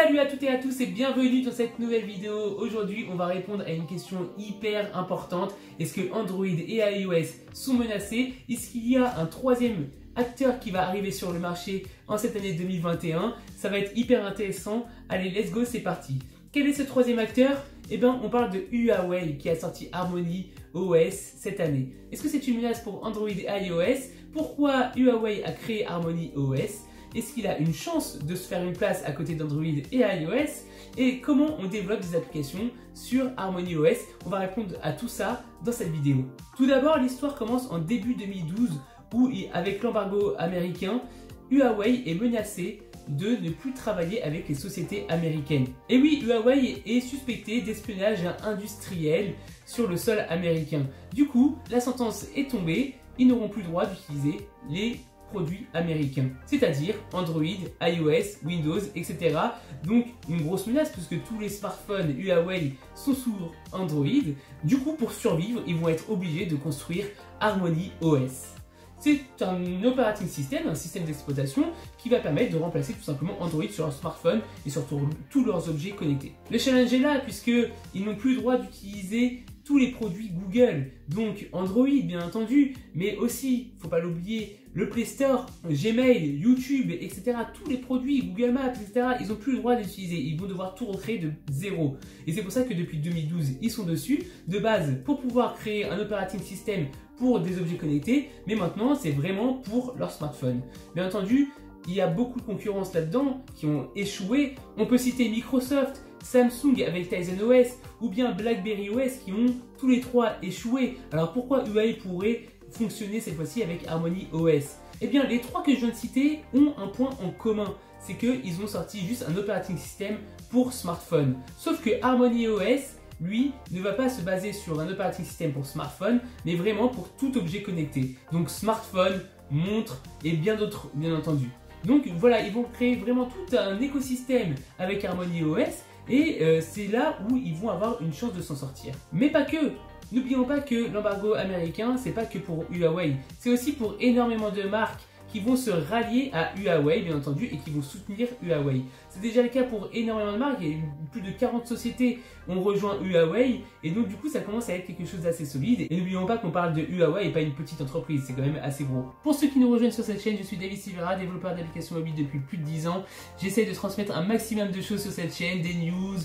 Salut à toutes et à tous et bienvenue dans cette nouvelle vidéo. Aujourd'hui, on va répondre à une question hyper importante. Est-ce que Android et iOS sont menacés? Est-ce qu'il y a un troisième acteur qui va arriver sur le marché en cette année 2021? Ça va être hyper intéressant. Allez, let's go, c'est parti. Quel est ce troisième acteur? Eh bien, on parle de Huawei qui a sorti Harmony OS cette année. Est-ce que c'est une menace pour Android et iOS? Pourquoi Huawei a créé Harmony OS? Est-ce qu'il a une chance de se faire une place à côté d'Android et iOS? Et comment on développe des applications sur Harmony OS? On va répondre à tout ça dans cette vidéo. Tout d'abord, l'histoire commence en début 2012 où, avec l'embargo américain, Huawei est menacé de ne plus travailler avec les sociétés américaines. Et oui, Huawei est suspecté d'espionnage industriel sur le sol américain. Du coup, la sentence est tombée, ils n'auront plus le droit d'utiliser les produits américains, c'est-à-dire Android, iOS, Windows, etc. Donc une grosse menace puisque tous les smartphones Huawei sont sous Android. Du coup, pour survivre, ils vont être obligés de construire Harmony OS. C'est un operating system, un système d'exploitation qui va permettre de remplacer tout simplement Android sur leur smartphone et sur tous leurs objets connectés. Le challenge est là puisqu'ils n'ont plus le droit d'utiliser tous les produits Google, donc Android bien entendu, mais aussi, faut pas l'oublier, le Play Store, Gmail, YouTube, etc. Tous les produits, Google Maps, etc. Ils n'ont plus le droit d'utiliser, ils vont devoir tout recréer de zéro. Et c'est pour ça que depuis 2012, ils sont dessus, de base, pour pouvoir créer un operating system pour des objets connectés, mais maintenant, c'est vraiment pour leur smartphone. Bien entendu, il y a beaucoup de concurrence là-dedans qui ont échoué. On peut citer Microsoft, Samsung avec Tizen OS ou bien BlackBerry OS qui ont tous les trois échoué. Alors pourquoi Huawei pourrait fonctionner cette fois-ci avec Harmony OS? Eh bien les trois que je viens de citer ont un point en commun, c'est qu'ils ont sorti juste un operating system pour smartphone. Sauf que Harmony OS, lui, ne va pas se baser sur un operating system pour smartphone, mais vraiment pour tout objet connecté. Donc smartphone, montre et bien d'autres bien entendu. Donc voilà, ils vont créer vraiment tout un écosystème avec Harmony OS et c'est là où ils vont avoir une chance de s'en sortir. Mais pas que. N'oublions pas que l'embargo américain, c'est pas que pour Huawei, c'est aussi pour énormément de marques qui vont se rallier à Huawei, bien entendu, et qui vont soutenir Huawei. C'est déjà le cas pour énormément de marques, il y a plus de 40 sociétés ont rejoint Huawei, et donc du coup ça commence à être quelque chose d'assez solide. Et n'oublions pas qu'on parle de Huawei et pas une petite entreprise, c'est quand même assez gros. Pour ceux qui nous rejoignent sur cette chaîne, je suis David Silvera, développeur d'applications mobiles depuis plus de 10 ans. J'essaie de transmettre un maximum de choses sur cette chaîne, des news,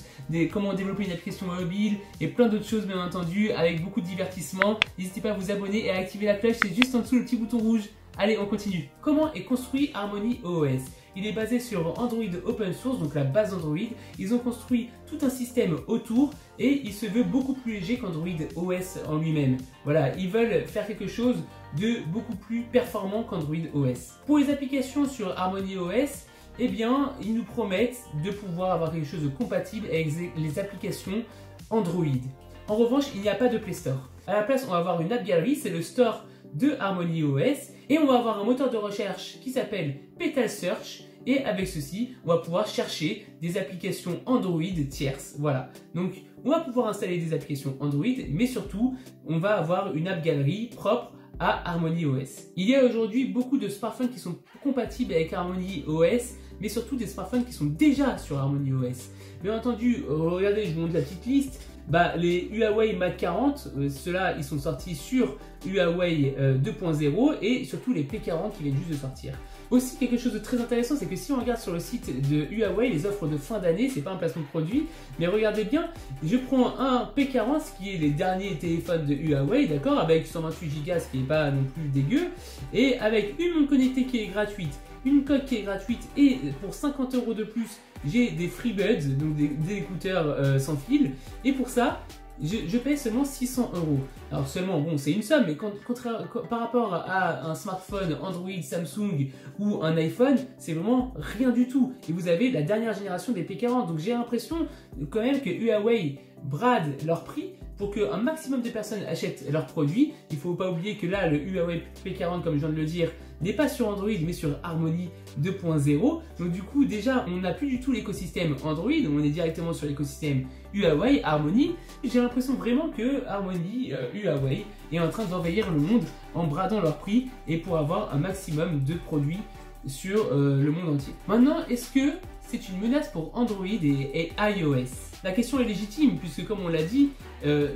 comment développer une application mobile, et plein d'autres choses bien entendu, avec beaucoup de divertissement. N'hésitez pas à vous abonner et à activer la cloche, c'est juste en dessous le petit bouton rouge. Allez, on continue. Comment est construit Harmony OS? Il est basé sur Android Open Source, donc la base Android. Ils ont construit tout un système autour et il se veut beaucoup plus léger qu'Android OS en lui-même. Voilà, ils veulent faire quelque chose de beaucoup plus performant qu'Android OS. Pour les applications sur Harmony OS, eh bien, ils nous promettent de pouvoir avoir quelque chose de compatible avec les applications Android. En revanche, il n'y a pas de Play Store. À la place, on va avoir une App Gallery, c'est le store de Harmony OS, et on va avoir un moteur de recherche qui s'appelle Petal Search, et avec ceci on va pouvoir chercher des applications Android tierces. Voilà, donc on va pouvoir installer des applications Android, mais surtout on va avoir une app galerie propre à Harmony OS. Il y a aujourd'hui beaucoup de smartphones qui sont compatibles avec Harmony OS, mais surtout des smartphones qui sont déjà sur Harmony OS. Bien entendu, regardez, je vous montre la petite liste. Les Huawei Mate 40, ceux-là ils sont sortis sur Huawei 2.0 et surtout les P40 qui viennent juste de sortir. Aussi quelque chose de très intéressant, c'est que si on regarde sur le site de Huawei les offres de fin d'année, c'est pas un placement de produit, mais regardez bien, je prends un P40 ce qui est les derniers téléphones de Huawei, d'accord, avec 128 Go ce qui n'est pas non plus dégueu, et avec une montre connectée qui est gratuite, une coque qui est gratuite et pour 50 € de plus j'ai des FreeBuds, donc des écouteurs sans fil, et pour ça je paye seulement 600 €. Alors seulement, bon c'est une somme, mais par rapport à un smartphone Android, Samsung ou un iPhone, c'est vraiment rien du tout. Et vous avez la dernière génération des P40, donc j'ai l'impression quand même que Huawei brade leur prix pour qu'un maximum de personnes achètent leurs produits. Il ne faut pas oublier que là, le Huawei P40, comme je viens de le dire, n'est pas sur Android, mais sur Harmony 2.0. Donc du coup, déjà, on n'a plus du tout l'écosystème Android, on est directement sur l'écosystème Huawei, Harmony. J'ai l'impression vraiment que Harmony, Huawei, est en train d'envahir le monde en bradant leur prix et pour avoir un maximum de produits sur le monde entier. Maintenant, est-ce que c'est une menace pour Android et iOS. La question est légitime puisque comme on l'a dit,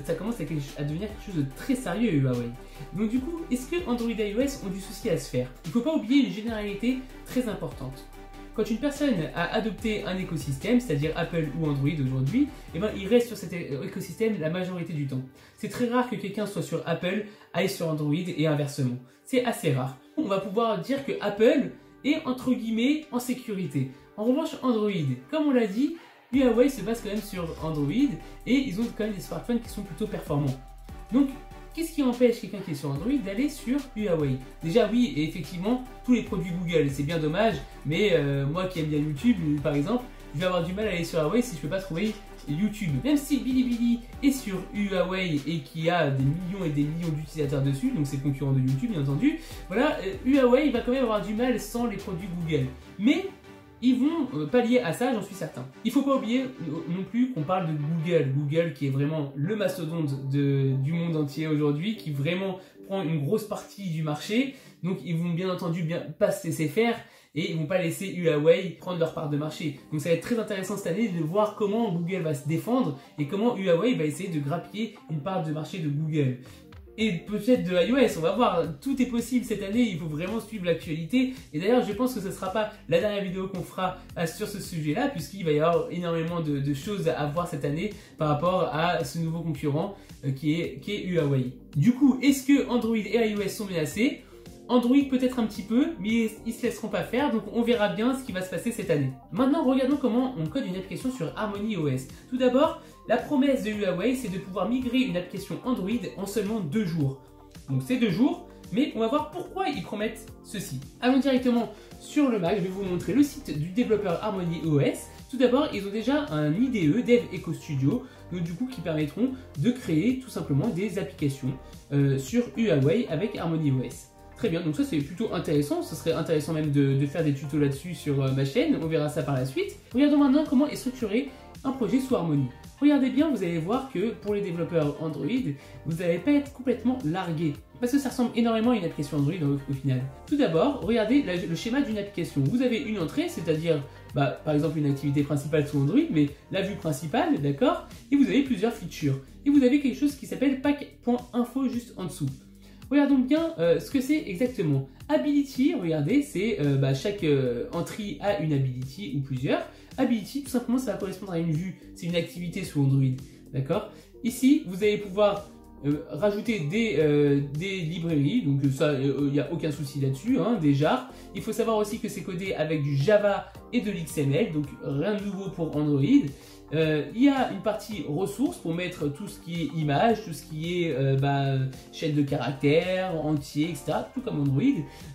ça commence à devenir quelque chose de très sérieux Huawei. Donc du coup, est-ce que Android et iOS ont du souci à se faire? Il ne faut pas oublier une généralité très importante. Quand une personne a adopté un écosystème, c'est-à-dire Apple ou Android aujourd'hui, eh ben, il reste sur cet écosystème la majorité du temps. C'est très rare que quelqu'un soit sur Apple, aille sur Android et inversement. C'est assez rare. On va pouvoir dire que Apple est entre guillemets en sécurité. En revanche, Android, comme on l'a dit, Huawei se base quand même sur Android et ils ont quand même des smartphones qui sont plutôt performants. Donc, qu'est-ce qui empêche quelqu'un qui est sur Android d'aller sur Huawei? Déjà oui, et effectivement, tous les produits Google, c'est bien dommage, mais moi qui aime bien YouTube, par exemple, je vais avoir du mal à aller sur Huawei si je ne peux pas trouver YouTube. Même si Bilibili est sur Huawei et qui a des millions et des millions d'utilisateurs dessus, donc c'est concurrent de YouTube bien entendu, voilà, Huawei va quand même avoir du mal sans les produits Google. Mais ils vont pallier à ça, j'en suis certain. Il ne faut pas oublier non plus qu'on parle de Google. Google qui est vraiment le mastodonte du monde entier aujourd'hui, qui vraiment prend une grosse partie du marché. Donc ils vont bien entendu pas se laisser faire et ils ne vont pas laisser Huawei prendre leur part de marché. Donc ça va être très intéressant cette année de voir comment Google va se défendre et comment Huawei va essayer de grappiller une part de marché de Google. Et peut-être de iOS, on va voir, tout est possible cette année, il faut vraiment suivre l'actualité. Et d'ailleurs, je pense que ce ne sera pas la dernière vidéo qu'on fera sur ce sujet-là, puisqu'il va y avoir énormément de choses à voir cette année par rapport à ce nouveau concurrent qui est Huawei. Du coup, est-ce que Android et iOS sont menacés? Android peut-être un petit peu, mais ils ne se laisseront pas faire, donc on verra bien ce qui va se passer cette année. Maintenant, regardons comment on code une application sur HarmonyOS. Tout d'abord, la promesse de Huawei, c'est de pouvoir migrer une application Android en seulement 2 jours. Donc c'est 2 jours, mais on va voir pourquoi ils promettent ceci. Allons directement sur le Mac, je vais vous montrer le site du développeur HarmonyOS. Tout d'abord, ils ont déjà un IDE, Dev Eco Studio, donc du coup qui permettront de créer tout simplement des applications sur Huawei avec HarmonyOS. Très bien, donc ça c'est plutôt intéressant, ce serait intéressant même de faire des tutos là-dessus sur ma chaîne, on verra ça par la suite. Regardons maintenant comment est structuré un projet sous Harmony. Regardez bien, vous allez voir que pour les développeurs Android, vous n'allez pas être complètement largué. Parce que ça ressemble énormément à une application Android au final. Tout d'abord, regardez le schéma d'une application. Vous avez une entrée, c'est-à-dire par exemple une activité principale sous Android, mais la vue principale, d'accord? Et vous avez plusieurs features. Et vous avez quelque chose qui s'appelle pack.info juste en dessous. Regardons bien ce que c'est exactement. Ability, regardez, c'est chaque entrée a une ability ou plusieurs. Ability, tout simplement, ça va correspondre à une vue. C'est une activité sous Android. D'accord? Ici, vous allez pouvoir rajouter des librairies. Donc ça, il n'y a aucun souci là-dessus, hein, déjà. Il faut savoir aussi que c'est codé avec du Java et de l'XML. Donc rien de nouveau pour Android. Il y a une partie ressources pour mettre tout ce qui est image, tout ce qui est chaîne de caractères, entier, etc. Tout comme Android,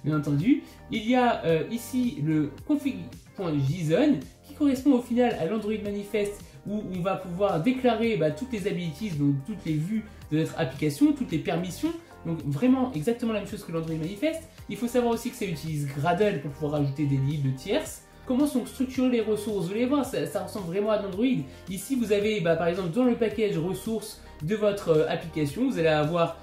bien entendu. Il y a ici le config.json qui correspond au final à l'Android Manifest où on va pouvoir déclarer toutes les abilities, donc toutes les vues de notre application, toutes les permissions. Donc vraiment exactement la même chose que l'Android Manifest. Il faut savoir aussi que ça utilise Gradle pour pouvoir ajouter des libres de tierces. Comment sont structurées les ressources? Vous allez voir, ça ressemble vraiment à Android. Ici, vous avez par exemple dans le package ressources de votre application, vous allez avoir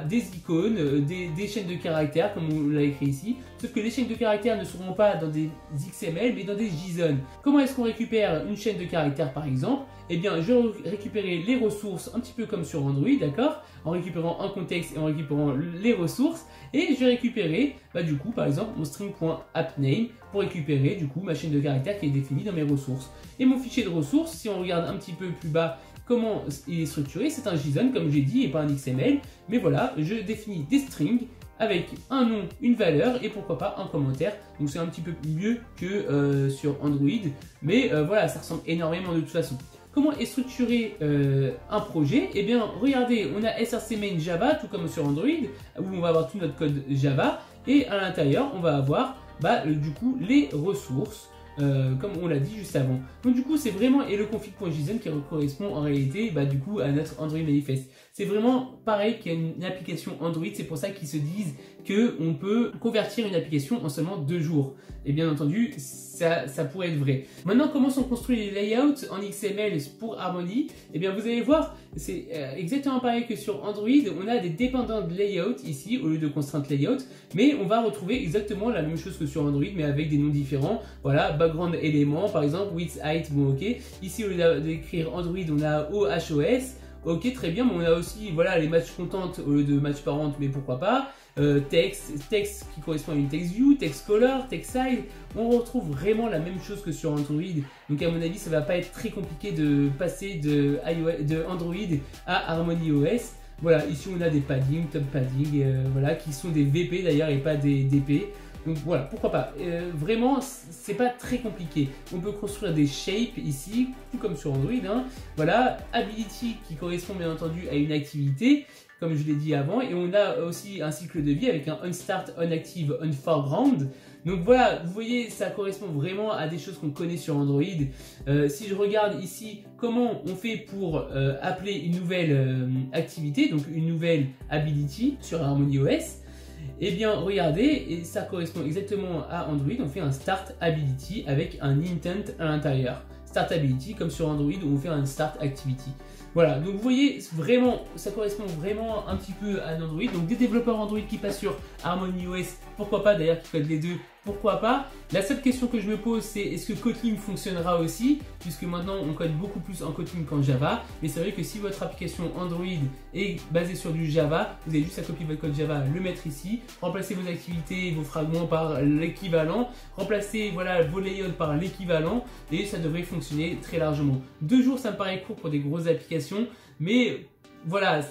des icônes, des chaînes de caractères comme on l'a écrit ici. Sauf que les chaînes de caractères ne seront pas dans des XML mais dans des JSON. Comment est-ce qu'on récupère une chaîne de caractères par exemple? Eh bien, je vais récupérer les ressources un petit peu comme sur Android, d'accord? En récupérant un contexte et en récupérant les ressources. Et je vais récupérer, du coup, par exemple, mon string.appName pour récupérer, du coup, ma chaîne de caractères qui est définie dans mes ressources. Et mon fichier de ressources, si on regarde un petit peu plus bas comment il est structuré, c'est un JSON, comme j'ai dit, et pas un XML. Mais voilà, je définis des strings avec un nom, une valeur et pourquoi pas un commentaire. Donc c'est un petit peu mieux que sur Android. Mais voilà, ça ressemble énormément de toute façon. Comment est structuré un projet? Eh bien, regardez, on a src main Java, tout comme sur Android, où on va avoir tout notre code Java. Et à l'intérieur, on va avoir du coup les ressources, comme on l'a dit juste avant. Donc du coup, c'est vraiment et le config.json qui correspond en réalité du coup à notre Android Manifest. C'est vraiment pareil qu'une application Android, c'est pour ça qu'ils se disent qu'on peut convertir une application en seulement 2 jours. Et bien entendu, ça pourrait être vrai. Maintenant, comment sont construits les layouts en XML pour Harmony? Eh bien, vous allez voir, c'est exactement pareil que sur Android. On a des dépendants de layout ici, au lieu de constraintes layout. Mais on va retrouver exactement la même chose que sur Android, mais avec des noms différents. Voilà, background élément, par exemple, width, height, bon ok. Ici, au lieu d'écrire Android, on a OHOS. Ok, très bien, mais on a aussi, voilà, les match content au lieu de match parent, mais pourquoi pas. Texte qui correspond à une text view, text color, text size. On retrouve vraiment la même chose que sur Android. Donc à mon avis, ça va pas être très compliqué de passer de Android à HarmonyOS. Voilà, ici on a des padding, top padding, voilà, qui sont des VP d'ailleurs et pas des DP. Donc voilà, pourquoi pas. Vraiment, c'est pas très compliqué. On peut construire des shapes ici, tout comme sur Android. Hein. Voilà, ability qui correspond bien entendu à une activité, comme je l'ai dit avant. Et on a aussi un cycle de vie avec un onStart, onActive, onForeground. Donc voilà, vous voyez, ça correspond vraiment à des choses qu'on connaît sur Android. Si je regarde ici comment on fait pour appeler une nouvelle activité, donc une nouvelle ability sur HarmonyOS, eh bien regardez, et ça correspond exactement à Android, on fait un Start Ability avec un intent à l'intérieur. Start Ability comme sur Android où on fait un Start Activity. Voilà, donc vous voyez, vraiment, ça correspond vraiment un petit peu à Android. Donc des développeurs Android qui passent sur HarmonyOS, pourquoi pas, d'ailleurs qui codent les deux, pourquoi pas. La seule question que je me pose, c'est est-ce que Kotlin fonctionnera aussi, puisque maintenant on code beaucoup plus en Kotlin qu'en Java. Mais c'est vrai que si votre application Android est basée sur du Java, vous avez juste à copier votre code Java, le mettre ici, remplacer vos activités, vos fragments par l'équivalent, remplacer voilà, vos layouts par l'équivalent, et ça devrait fonctionner très largement. 2 jours, ça me paraît court pour des grosses applications, mais voilà,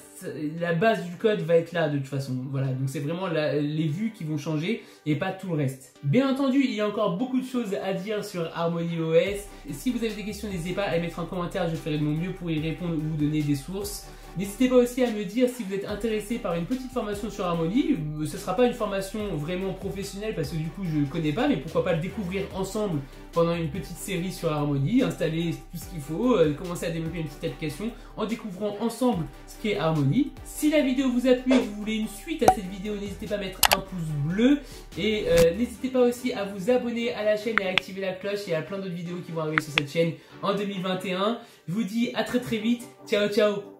la base du code va être là de toute façon. Voilà, donc c'est vraiment les vues qui vont changer et pas tout le reste. Bien entendu, il y a encore beaucoup de choses à dire sur HarmonyOS. Si vous avez des questions, n'hésitez pas à les mettre en commentaire, je ferai de mon mieux pour y répondre ou vous donner des sources. N'hésitez pas aussi à me dire si vous êtes intéressé par une petite formation sur Harmony. Ce ne sera pas une formation vraiment professionnelle parce que du coup je ne connais pas, mais pourquoi pas le découvrir ensemble pendant une petite série sur Harmony, installer tout ce qu'il faut, commencer à développer une petite application en découvrant ensemble ce qu'est Harmony. Si la vidéo vous a plu et que vous voulez une suite à cette vidéo, n'hésitez pas à mettre un pouce bleu et n'hésitez pas aussi à vous abonner à la chaîne et à activer la cloche. Il y a plein d'autres vidéos qui vont arriver sur cette chaîne en 2021. Je vous dis à très vite. Ciao ciao.